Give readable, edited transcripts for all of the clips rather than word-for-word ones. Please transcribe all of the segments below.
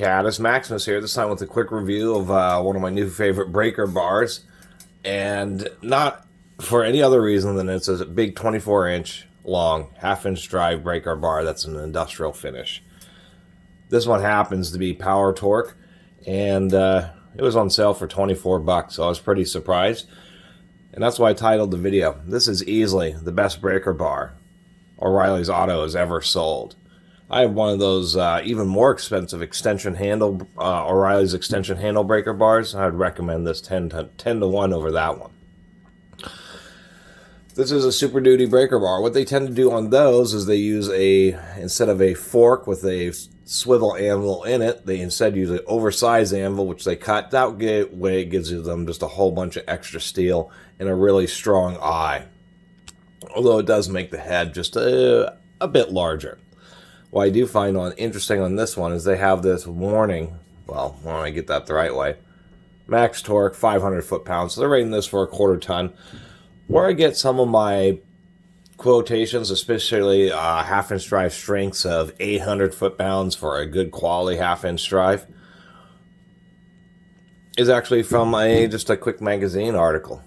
Catus, Maximus here, this time with a quick review of one of my new favorite breaker bars. And not for any other reason than it's a big 24-inch long, half-inch drive breaker bar that's an industrial finish. This one happens to be PowerTorque, and it was on sale for 24 bucks, so I was pretty surprised. And that's why I titled the video. This is easily the best breaker bar O'Reilly's Auto has ever sold. I have one of those even more expensive extension handle, O'Reilly's extension handle breaker bars. I'd recommend this 10 to 1 over that one. This is a Super Duty breaker bar. What they tend to do on those is they use instead of a fork with a swivel anvil in it, they instead use an oversized anvil, which they cut. That way it gives them just a whole bunch of extra steel and a really strong eye. Although it does make the head just a bit larger. What I do find interesting on this one is they have this warning. Well, when I get that the right way, max torque 500 foot-pounds. So they're rating this for a quarter ton. Where I get some of my quotations, especially half-inch drive strengths of 800 foot-pounds for a good quality half-inch drive, is actually from just a quick magazine article.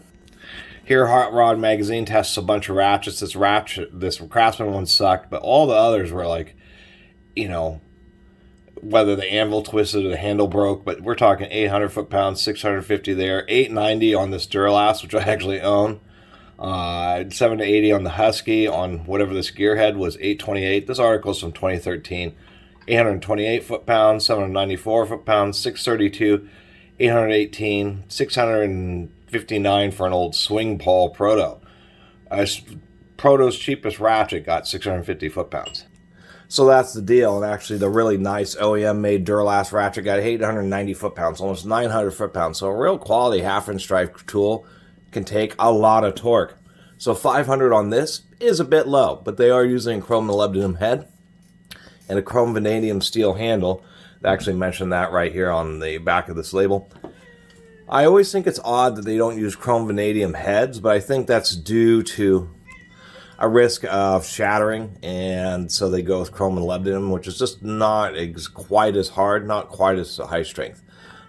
Here, Hot Rod Magazine tests a bunch of ratchets. This Craftsman one sucked, but all the others were like, you know, whether the anvil twisted or the handle broke, but we're talking 800 foot-pounds, 650 there, 890 on this Duralast, which I actually own, 780 on the Husky, on whatever this gearhead was 828. This article is from 2013. 828 foot-pounds, 794 foot-pounds, 632, 818, 659 for an old swing pole Proto. Proto's cheapest ratchet got 650 foot-pounds. So that's the deal, and actually the really nice OEM-made Duralast ratchet got 890 foot-pounds, almost 900 foot-pounds. So a real quality half-inch drive tool can take a lot of torque. So 500 on this is a bit low, but they are using a chrome molybdenum head and a chrome vanadium steel handle. They actually mentioned that right here on the back of this label. I always think it's odd that they don't use chrome vanadium heads, but I think that's due to a risk of shattering, and so they go with chrome and molybdenum, which is just not quite as hard, not quite as high strength.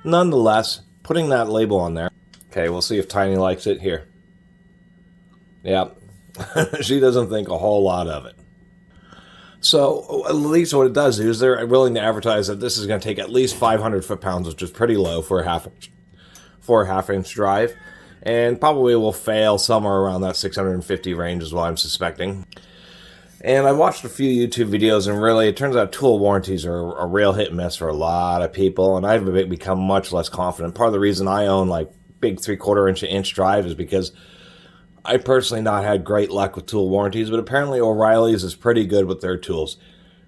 Nonetheless, putting that label on there. Okay, we'll see if Tiny likes it here. Yeah, she doesn't think a whole lot of it. So at least what it does is they're willing to advertise that this is going to take at least 500 foot-pounds, which is pretty low for a half-inch drive. And probably will fail somewhere around that 650 range is what I'm suspecting. And I watched a few YouTube videos, and really, it turns out tool warranties are a real hit and miss for a lot of people, and I've become much less confident. Part of the reason I own like big 3/4 inch drive is because I personally not had great luck with tool warranties, but apparently O'Reilly's is pretty good with their tools.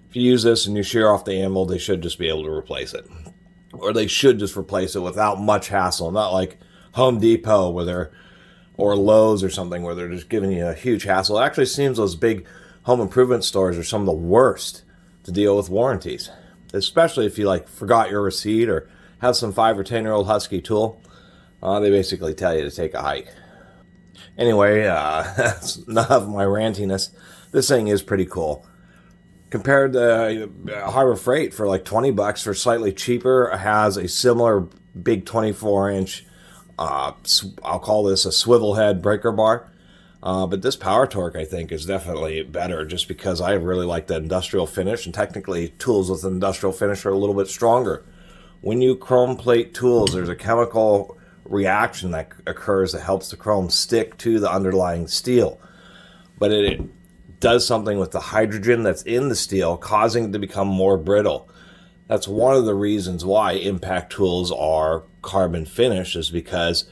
If you use this and you shear off the anvil, they should just be able to replace it. Or they should just replace it without much hassle, not like Home Depot or Lowe's or something where they're just giving you a huge hassle. It actually seems those big home improvement stores are some of the worst to deal with warranties, especially if you like forgot your receipt or have some 5 or 10-year-old Husky tool. They basically tell you to take a hike. Anyway, that's enough of my rantiness. This thing is pretty cool. Compared to Harbor Freight for like 20 bucks for slightly cheaper, has a similar big 24-inch I'll call this a swivel head breaker bar. But this PowerTorque, I think, is definitely better just because I really like the industrial finish, and technically tools with an industrial finish are a little bit stronger. When you chrome plate tools, there's a chemical reaction that occurs that helps the chrome stick to the underlying steel. But it does something with the hydrogen that's in the steel, causing it to become more brittle. That's one of the reasons why impact tools are carbon finish, is because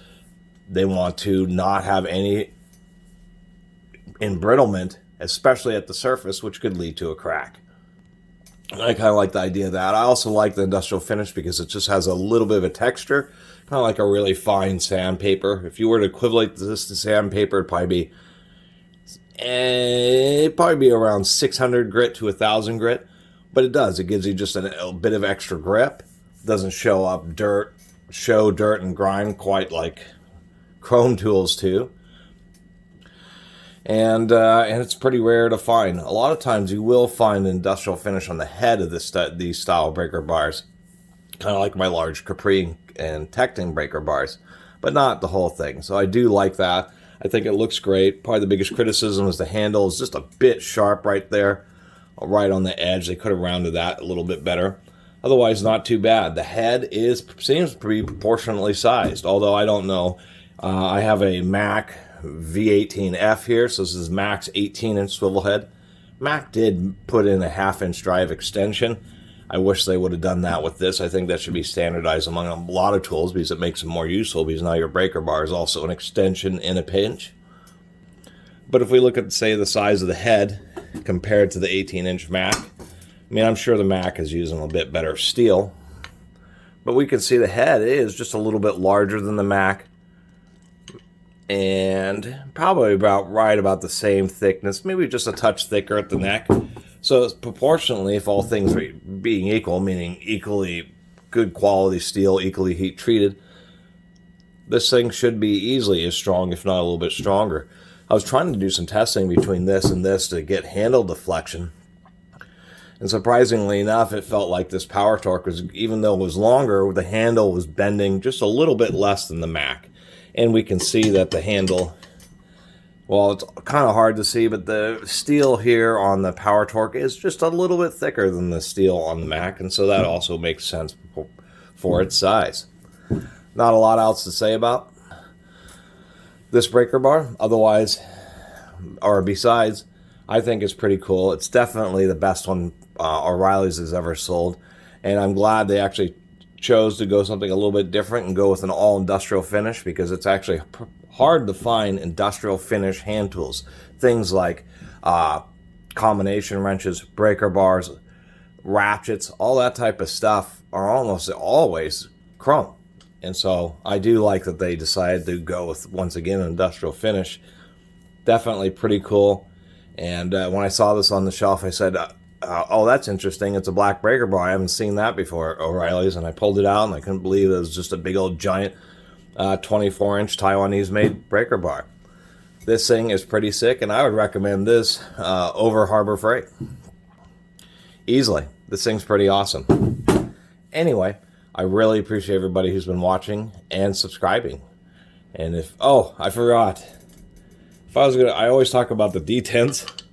they want to not have any embrittlement, especially at the surface, which could lead to a crack. I kind of like the idea of that. I also like the industrial finish because it just has a little bit of a texture, kind of like a really fine sandpaper. If you were to equivalent this to sandpaper, it'd probably be around 600 grit to 1,000 grit. But it does. It gives you just a bit of extra grip. It doesn't show dirt and grime quite like chrome tools do. And it's pretty rare to find. A lot of times you will find an industrial finish on the head of these style breaker bars. kind of like my large Capri and Tecton breaker bars, but not the whole thing. So I do like that. I think it looks great. Probably the biggest criticism is the handle is just a bit sharp right there, right on the edge. They could have rounded that a little bit better. Otherwise, not too bad. The head seems to be proportionately sized, although I don't know. I have a Mac V18F here, so this is Mac's 18-inch swivel head. Mac did put in a 1/2-inch drive extension. I wish they would have done that with this. I think that should be standardized among a lot of tools because it makes them more useful, because now your breaker bar is also an extension in a pinch. But if we look at, say, the size of the head compared to the 18-inch Mac, I mean, I'm sure the Mac is using a bit better steel, but we can see the head is just a little bit larger than the Mac, and probably about the same thickness, maybe just a touch thicker at the neck. So proportionally, if all things are being equal, meaning equally good quality steel, equally heat treated, this thing should be easily as strong, if not a little bit stronger. I was trying to do some testing between this and this to get handle deflection, and surprisingly enough, it felt like this PowerTorque was, even though it was longer, the handle was bending just a little bit less than the Mac. And we can see that the handle, well, it's kind of hard to see, but the steel here on the PowerTorque is just a little bit thicker than the steel on the Mac, and so that also makes sense for its size. Not a lot else to say about this breaker bar, otherwise, or besides, I think it's pretty cool. It's definitely the best one O'Reilly's has ever sold, and I'm glad they actually chose to go something a little bit different and go with an all-industrial finish, because it's actually hard to find industrial finish hand tools. Things like combination wrenches, breaker bars, ratchets, all that type of stuff are almost always chrome. And so I do like that they decided to go with, once again, an industrial finish. Definitely pretty cool. And when I saw this on the shelf, I said, oh, that's interesting. It's a black breaker bar. I haven't seen that before at O'Reilly's. And I pulled it out, and I couldn't believe it was just a big old giant 24-inch Taiwanese-made breaker bar. This thing is pretty sick, and I would recommend this over Harbor Freight. Easily. This thing's pretty awesome. Anyway, I really appreciate everybody who's been watching and subscribing. And if, oh, I forgot. I always talk about the detents.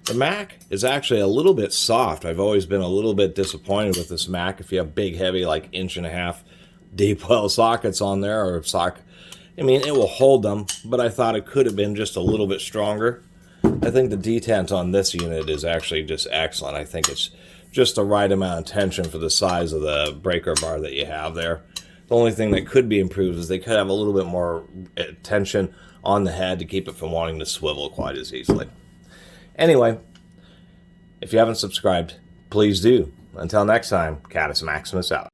The Mac is actually a little bit soft. I've always been a little bit disappointed with this Mac. If you have big, heavy, like 1.5-inch deep well sockets on there, or I mean, it will hold them, but I thought it could have been just a little bit stronger. I think the detent on this unit is actually just excellent. I think it's just the right amount of tension for the size of the breaker bar that you have there. The only thing that could be improved is they could have a little bit more tension on the head to keep it from wanting to swivel quite as easily. Anyway, if you haven't subscribed, please do. Until next time, Catus Maximus out.